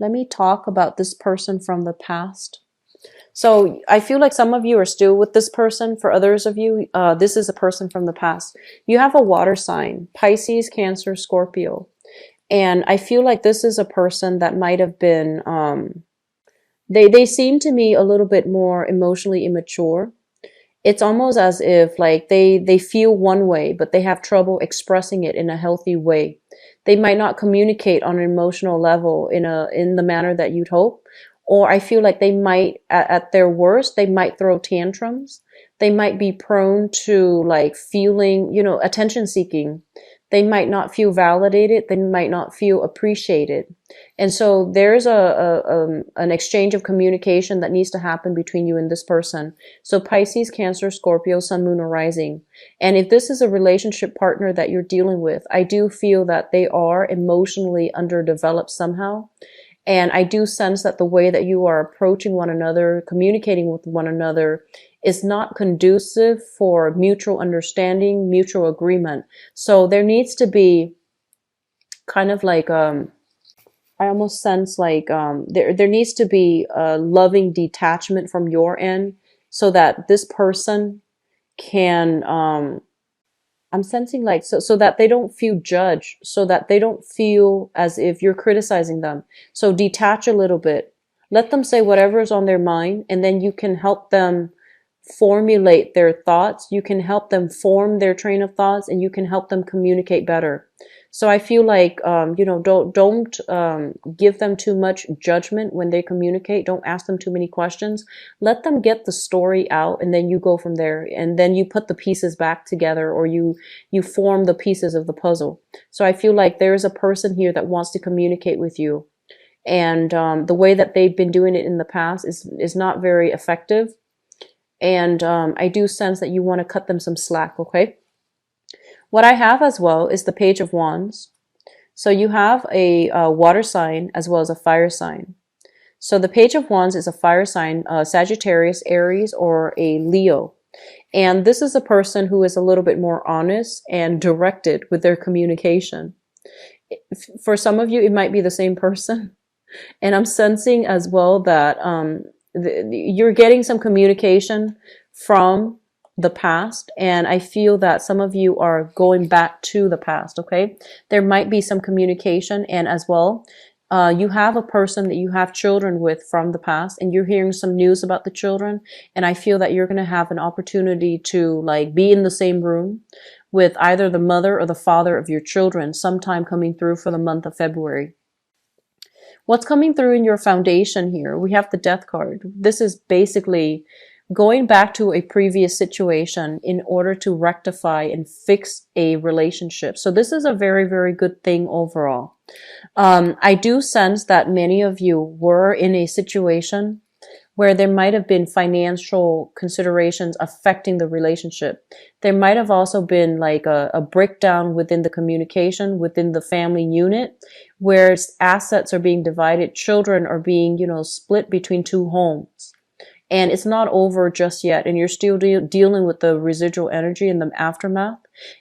let me talk about this person from the past. So I feel like some of you are still with this person. For others of you, this is a person from the past. You have a water sign, Pisces, Cancer, Scorpio. And I feel like this is a person that might have been, they seem to me a little bit more emotionally immature. It's almost as if like they feel one way, but they have trouble expressing it in a healthy way. They might not communicate on an emotional level in the manner that you'd hope. Or I feel like they might, at their worst, they might throw tantrums. They might be prone to like feeling, attention seeking. They might not feel validated. They might not feel appreciated. And so there's an exchange of communication that needs to happen between you and this person. So Pisces, Cancer, Scorpio, Sun, Moon, or Rising. And if this is a relationship partner that you're dealing with, I do feel that they are emotionally underdeveloped somehow. And I do sense that the way that you are approaching one another, communicating with one another, is not conducive for mutual understanding, mutual agreement. So there needs to be kind of like, I almost sense like there needs to be a loving detachment from your end so that this person can, I'm sensing like, so that they don't feel judged, so that they don't feel as if you're criticizing them. So detach a little bit. Let them say whatever is on their mind, and then you can help them formulate their thoughts. You can help them form their train of thoughts, and you can help them communicate better. So I feel like, don't give them too much judgment when they communicate. Don't ask them too many questions. Let them get the story out, and then you go from there. And then you put the pieces back together, or you form the pieces of the puzzle. So I feel like there's a person here that wants to communicate with you. And the way that they've been doing it in the past is not very effective. And I do sense that you want to cut them some slack, okay? What I have as well is the Page of Wands. So you have a water sign as well as a fire sign. So the Page of Wands is a fire sign, Sagittarius, Aries, or a Leo. And this is a person who is a little bit more honest and directed with their communication. For some of you, it might be the same person. And I'm sensing as well that you're getting some communication from the past, and I feel that some of you are going back to the past, okay? There might be some communication, and as well, you have a person that you have children with from the past, and you're hearing some news about the children, and I feel that you're going to have an opportunity to like be in the same room with either the mother or the father of your children sometime coming through for the month of February. What's coming through in your foundation here? We have the Death card. This is basically going back to a previous situation in order to rectify and fix a relationship. So this is a very, very good thing overall. I do sense that many of you were in a situation where there might have been financial considerations affecting the relationship. There might have also been like a breakdown within the communication, within the family unit, where assets are being divided, children are being, split between two homes. And it's not over just yet. And you're still dealing with the residual energy and the aftermath.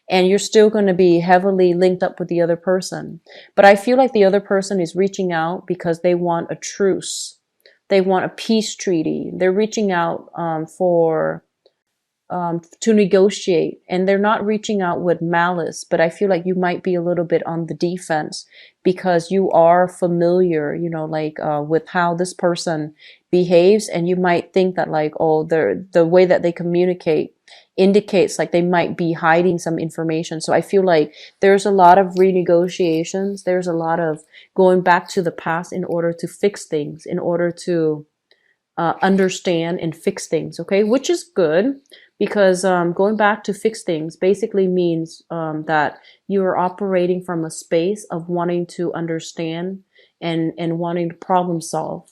And you're still going to be heavily linked up with the other person. But I feel like the other person is reaching out because they want a truce. They want a peace treaty. They're reaching out to negotiate, and they're not reaching out with malice, but I feel like you might be a little bit on the defense because you are familiar, with how this person behaves, and you might think that like, oh, the way that they communicate indicates like they might be hiding some information. So I feel like there's a lot of renegotiations. There's a lot of going back to the past in order to fix things, in order to understand and fix things, okay? Which is good. Because going back to fix things basically means that you are operating from a space of wanting to understand and wanting to problem solve.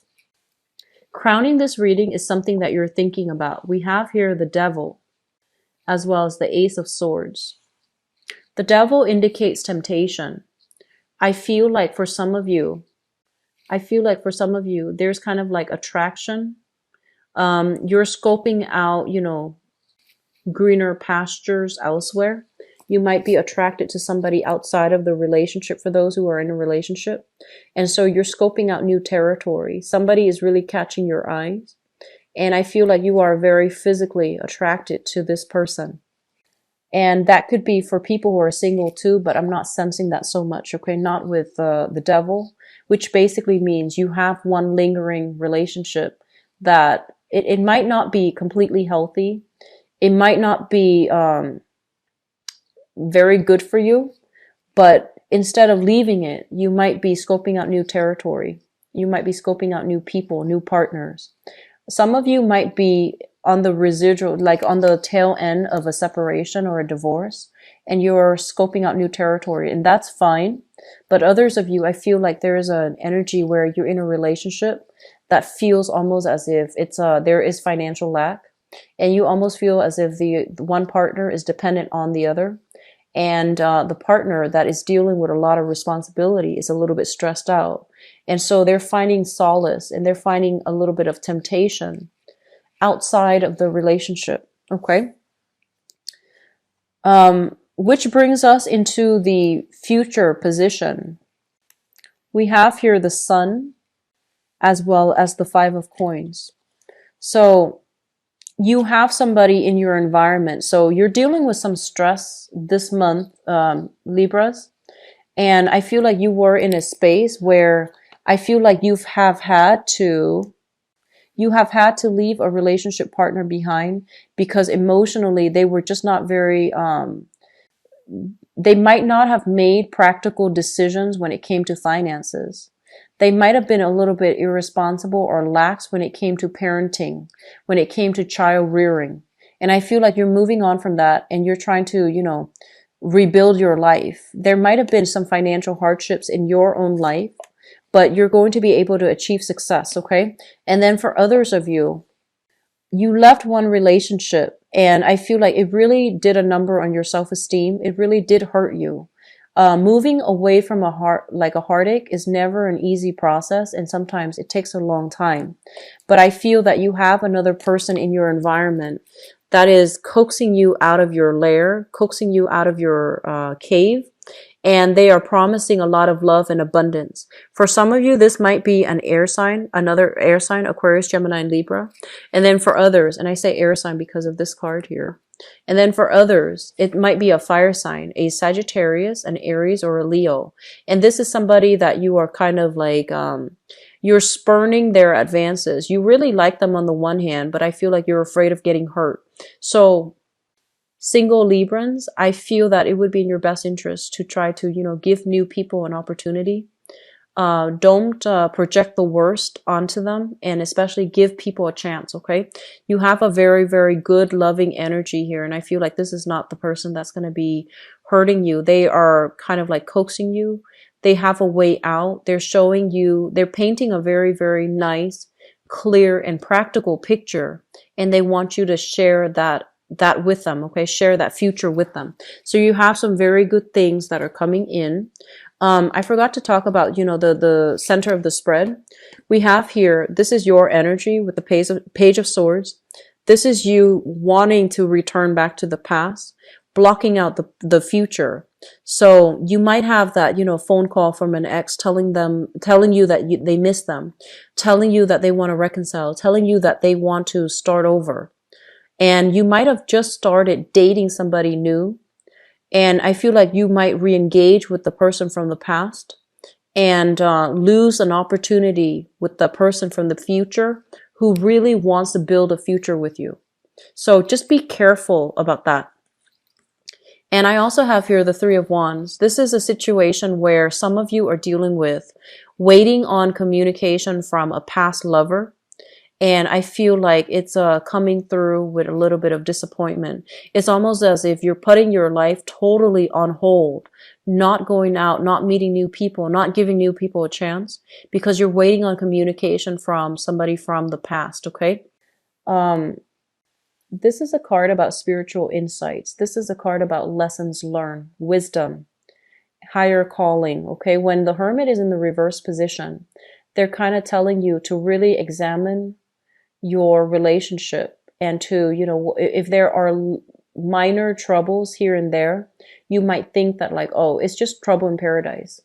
Crowning this reading is something that you're thinking about. We have here the Devil as well as the Ace of Swords. The Devil indicates temptation. I feel like for some of you, there's kind of like attraction. You're scoping out, greener pastures elsewhere. You might be attracted to somebody outside of the relationship for those who are in a relationship. And so you're scoping out new territory. Somebody is really catching your eyes. And I feel like you are very physically attracted to this person. And that could be for people who are single too, but I'm not sensing that so much, okay? Not with the devil, which basically means you have one lingering relationship that it might not be completely healthy. It might not be very good for you, but instead of leaving it, you might be scoping out new territory. You might be scoping out new people, new partners. Some of you might be on the residual, like on the tail end of a separation or a divorce, and you're scoping out new territory, and that's fine. But others of you, I feel like there is an energy where you're in a relationship that feels almost as if there is financial lack, and you almost feel as if the one partner is dependent on the other, and the partner that is dealing with a lot of responsibility is a little bit stressed out. And so they're finding solace and they're finding a little bit of temptation outside of the relationship, okay? Which brings us into the future position. We have here the Sun as well as the Five of Coins. So you have somebody in your environment. So you're dealing with some stress this month, Libras. And I feel like you were in a space where I feel like you have had to leave a relationship partner behind because emotionally they were just not very, they might not have made practical decisions when it came to finances. They might have been a little bit irresponsible or lax when it came to parenting, when it came to child rearing. And I feel like you're moving on from that and you're trying to, rebuild your life. There might have been some financial hardships in your own life, but you're going to be able to achieve success, okay? And then for others of you, you left one relationship and I feel like it really did a number on your self-esteem. It really did hurt you. Moving away from a heartache is never an easy process, and sometimes it takes a long time. But I feel that you have another person in your environment that is coaxing you out of your lair, coaxing you out of your cave, and they are promising a lot of love and abundance. For some of you, this might be an air sign, another air sign, Aquarius, Gemini, and Libra. And then for others, and I say air sign because of this card here. And then for others, it might be a fire sign, a Sagittarius, an Aries, or a Leo. And this is somebody that you are kind of like, you're spurning their advances. You really like them on the one hand, but I feel like you're afraid of getting hurt. So single Librans, I feel that it would be in your best interest to try to, give new people an opportunity. Don't project the worst onto them, and especially give people a chance, okay? You have a very, very good, loving energy here, and I feel like this is not the person that's going to be hurting you. They are kind of like coaxing you. They have a way out. They're showing you, they're painting a very, very nice, clear, and practical picture, and they want you to share that with them, okay? Share that future with them. So you have some very good things that are coming in. I forgot to talk about, the center of the spread. We have here, this is your energy with the Page of Swords. This is you wanting to return back to the past, blocking out the future. So you might have that, phone call from an ex telling you that they miss them, telling you that they want to reconcile, telling you that they want to start over. And you might have just started dating somebody new. And I feel like you might re-engage with the person from the past and lose an opportunity with the person from the future who really wants to build a future with you. So just be careful about that. And I also have here the Three of Wands. This is a situation where some of you are dealing with waiting on communication from a past lover. And I feel like it's coming through with a little bit of disappointment. It's almost as if you're putting your life totally on hold, not going out, not meeting new people, not giving new people a chance because you're waiting on communication from somebody from the past, okay? This is a card about spiritual insights. This is a card about lessons learned, wisdom, higher calling, okay? When the Hermit is in the reverse position, they're kind of telling you to really examine your relationship and to, if there are minor troubles here and there, you might think that like, oh, it's just trouble in paradise.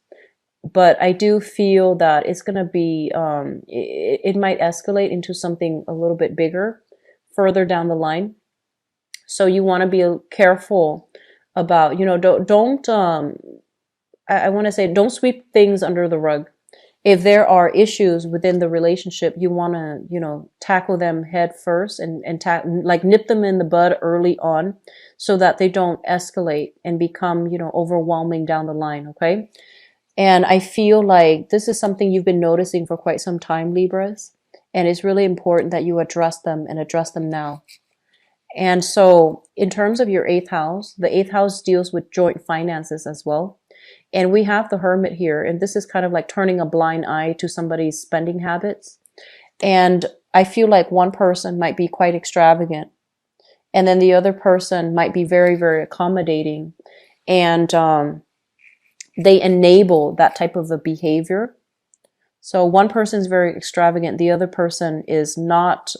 But I do feel that it's going to be, it might escalate into something a little bit bigger further down the line. So you want to be careful about, I want to say, don't sweep things under the rug. If there are issues within the relationship, you want to, tackle them head first and like nip them in the bud early on so that they don't escalate and become, overwhelming down the line. Okay. And I feel like this is something you've been noticing for quite some time, Libras. And it's really important that you address them and address them now. And so in terms of your eighth house, the eighth house deals with joint finances as well. And we have the Hermit here. And this is kind of like turning a blind eye to somebody's spending habits. And I feel like one person might be quite extravagant. And then the other person might be very, very accommodating. And they enable that type of a behavior. So one person is very extravagant. The other person is not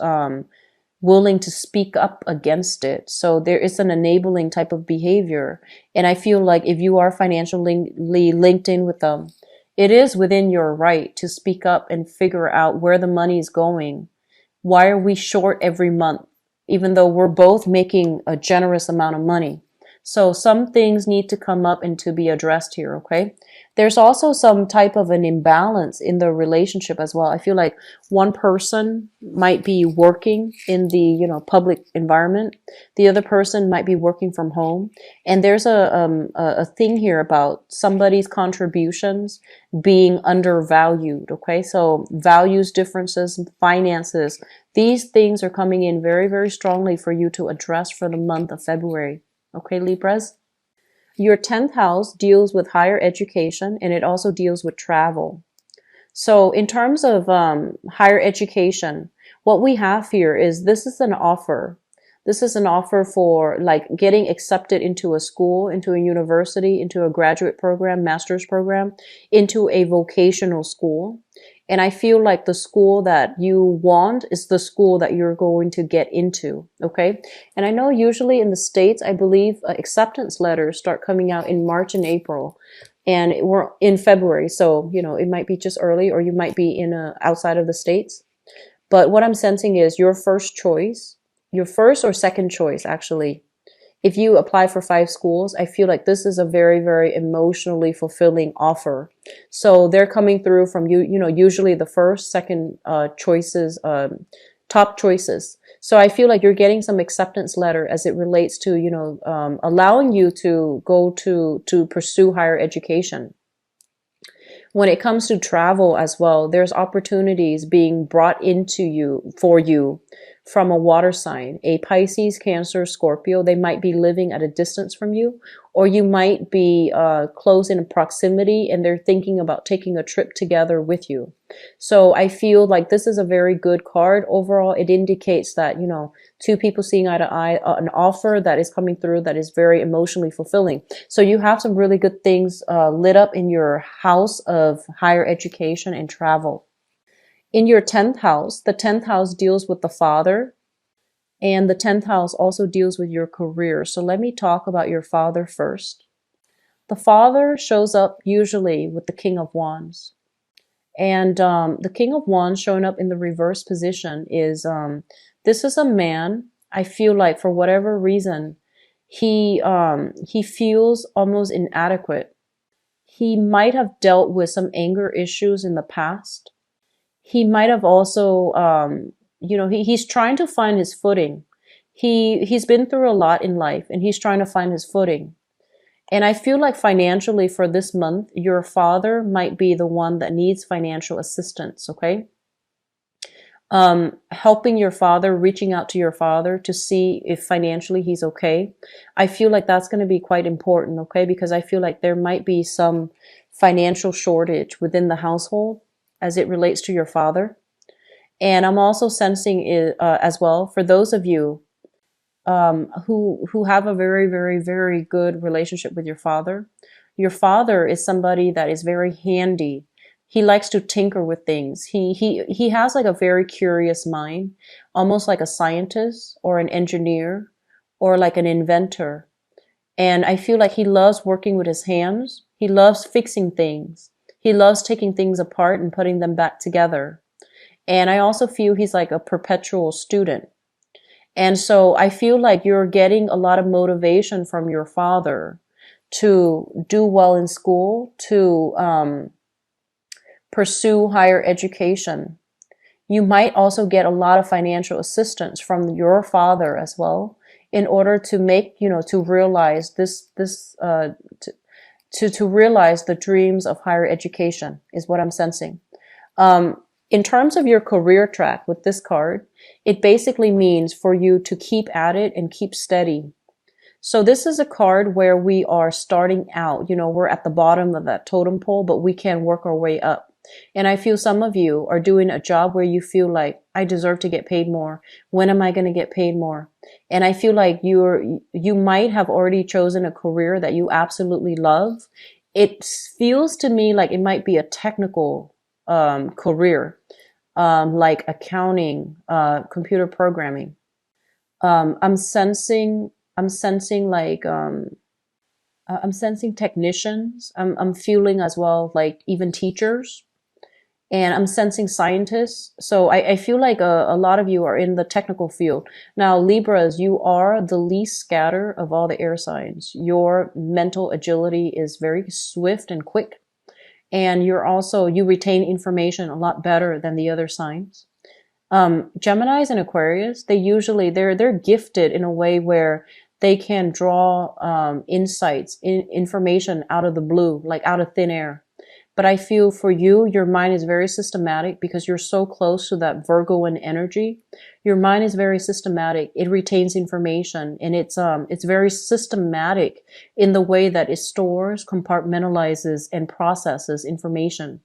willing to speak up against it. So there is an enabling type of behavior. And I feel like if you are financially linked in with them, it is within your right to speak up and figure out where the money is going. Why are we short every month, even though we're both making a generous amount of money? So some things need to come up and to be addressed here, okay? There's also some type of an imbalance in the relationship as well. I feel like one person might be working in the, public environment. The other person might be working from home. And there's a thing here about somebody's contributions being undervalued, okay? So values differences, finances, these things are coming in very, very strongly for you to address for the month of February. Okay, Libras? Your 10th house deals with higher education, and it also deals with travel. So in terms of higher education, what we have here is this is an offer. This is an offer for like getting accepted into a school, into a university, into a graduate program, master's program, into a vocational school. And I feel like the school that you want is the school that you're going to get into, okay? And I know usually in the States, I believe acceptance letters start coming out in March and April, and we're in February. So, it might be just early, or you might be in outside of the States. But what I'm sensing is your first choice, your first or second choice, actually, if you apply for 5 schools, I feel like this is a very, very emotionally fulfilling offer. So they're coming through from usually the first, second choices, top choices. So I feel like you're getting some acceptance letter as it relates to, allowing you to go to pursue higher education. When it comes to travel as well, there's opportunities being brought into you, for you, from a water sign, a Pisces, Cancer, Scorpio. They might be living at a distance from you, or you might be close in proximity and they're thinking about taking a trip together with you. So I feel like this is a very good card. Overall, it indicates that, two people seeing eye to eye, an offer that is coming through that is very emotionally fulfilling. So you have some really good things lit up in your house of higher education and travel. In your 10th house, the 10th house deals with the father, and the 10th house also deals with your career. So let me talk about your father first. The father shows up usually with the King of Wands. And the King of Wands showing up in the reverse position is, this is a man, I feel like for whatever reason, he feels almost inadequate. He might have dealt with some anger issues in the past. He might have also, he's trying to find his footing. He's been through a lot in life and he's trying to find his footing. And I feel like financially for this month, your father might be the one that needs financial assistance, okay? Helping your father, reaching out to your father to see if financially he's okay. I feel like that's going to be quite important, okay? Because I feel like there might be some financial shortage within the household as it relates to your father. And I'm also sensing as well, for those of you who have a very, very, very good relationship with your father is somebody that is very handy. He likes to tinker with things. He has like a very curious mind, almost like a scientist or an engineer or like an inventor. And I feel like he loves working with his hands. He loves fixing things. He loves taking things apart and putting them back together. And I also feel he's like a perpetual student. And so I feel like you're getting a lot of motivation from your father to do well in school, to pursue higher education. You might also get a lot of financial assistance from your father as well, in order to make, to realize to realize the dreams of higher education is what I'm sensing. In terms of your career track with this card, it basically means for you to keep at it and keep steady. So this is a card where we are starting out, we're at the bottom of that totem pole, but we can work our way up. And I feel some of you are doing a job where you feel like, I deserve to get paid more. When am I going to get paid more? And I feel like you might have already chosen a career that you absolutely love. It feels to me like it might be a technical career, like accounting, computer programming. I'm sensing like I'm sensing technicians. I'm feeling as well like even teachers. And I'm sensing scientists. So I feel like a lot of you are in the technical field. Now, Libras, you are the least scatter of all the air signs. Your mental agility is very swift and quick. And you retain information a lot better than the other signs. Geminis and Aquarius, they're gifted in a way where they can draw insights, information out of the blue, like out of thin air. But I feel for you, your mind is very systematic because you're so close to that Virgoan energy. Your mind is very systematic. It retains information, and it's very systematic in the way that it stores, compartmentalizes, and processes information.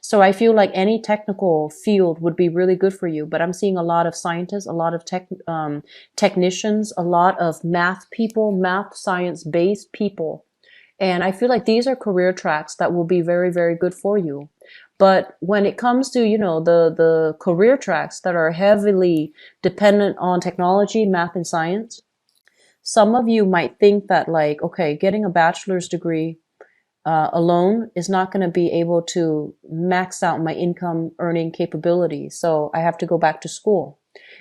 So I feel like any technical field would be really good for you, but I'm seeing a lot of scientists, a lot of technicians, a lot of math people, math science-based people. And I feel like these are career tracks that will be very, very good for you. But when it comes to, the career tracks that are heavily dependent on technology, math, and science, some of you might think that like, okay, getting a bachelor's degree alone is not going to be able to max out my income earning capability. So I have to go back to school.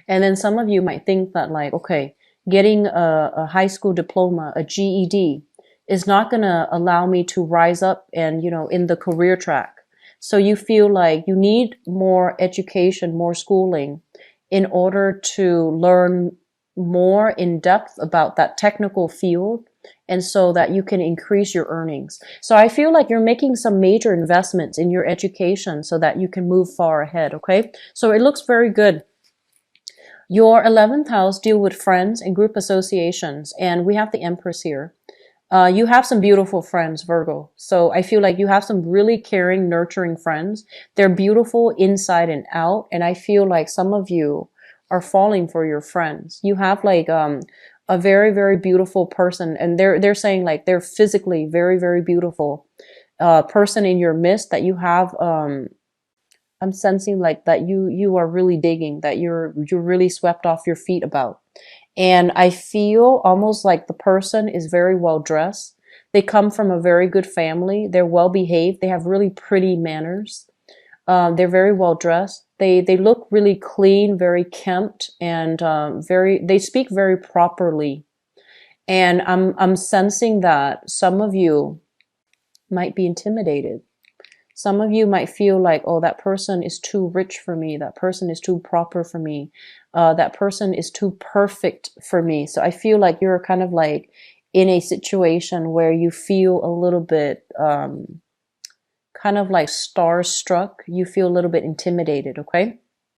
And then some of you might think that like, okay, getting a high school diploma, a GED, is not going to allow me to rise up and, in the career track. So you feel like you need more education, more schooling in order to learn more in depth about that technical field, and so that you can increase your earnings. So I feel like you're making some major investments in your education so that you can move far ahead, okay? So it looks very good. Your 11th house deal with friends and group associations, and we have the Empress here. You have some beautiful friends, Virgo. So I feel like you have some really caring, nurturing friends. They're beautiful inside and out. And I feel like some of you are falling for your friends. You have like a very, very beautiful person. And they're saying like they're physically very, very beautiful person in your midst that you have. I'm sensing like that you are really digging, that you're really swept off your feet about. And I feel almost like the person is very well dressed. They come from a very good family. They're well behaved. They have really pretty manners. They're very well dressed. They look really clean, very kempt, and they speak very properly. And I'm sensing that some of you might be intimidated. Some of you might feel like, oh, that person is too rich for me. That person is too proper for me. That person is too perfect for me. So I feel like you're kind of like in a situation where you feel a little bit kind of like starstruck. You feel a little bit intimidated, okay?